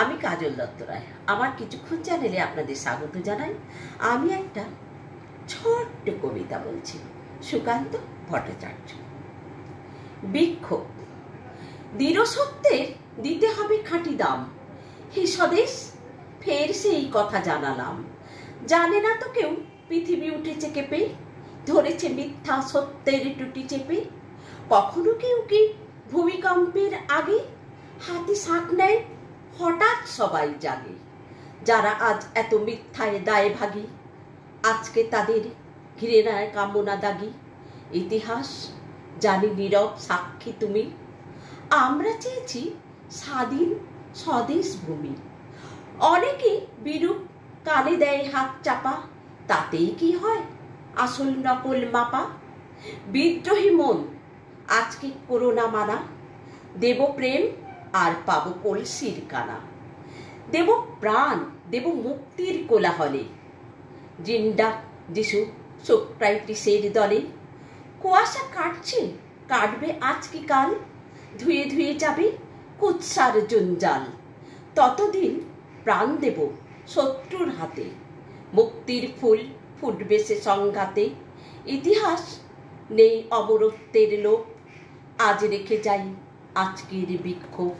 আমি কাজল দত্ত রায়। আমার কিছুক্ষণ চ্যানেলে আপনাদের স্বাগত জানাই। আমি একটা ছোট্ট কবিতা বলছি। সুকান্ত ভট্টাচার্য। বিক্ষোভ। দৃঢ় সত্যের দিতে হবে খাঁটি দাম, হে স্বদেশ ফের সেই কথা জানালাম। জানে না তো কেউ পৃথিবী উঠেছে কেঁপে, ধরেছে মিথ্যা সত্যের টুটি চেপে। কখনো কেউ কি ভূমিকম্পের আগে হাতে শাঁখ নেয়, হঠাৎ সবাই জাগে। যারা আজ এত মিথ্যায় দায় ভাগী, আজকে তাদের ঘৃণায় কামনা দাগি। ইতিহাস জানি নীরব সাক্ষী তুমি, আমরা চেয়েছি স্বাধীন স্বদেশ ভূমি। অনেকে বিরূপ কানে দেয় হাত চাপা, তাতেই কি হয় আসল নকল মাপা। বিদ্রোহী মন আজকে করোনা মানা, দেব প্রেম আর পাবো কলসির কানা। দেব প্রাণ, দেব মুক্তির কোলাহলে, জিন্ডা যিশু সোক্রাইটিসের দলে। কুয়াশা কাটছে, কাটবে আজ কি কাল, ধুয়ে ধুয়ে যাবে কুৎসার জঞ্জাল। ততদিন প্রাণ দেব শত্রুর হাতে, মুক্তির ফুল ফুটবে সে সংঘাতে। ইতিহাস নেই অমরত্বের লোভ, আজ রেখে যাই আজকের বিক্ষোভ।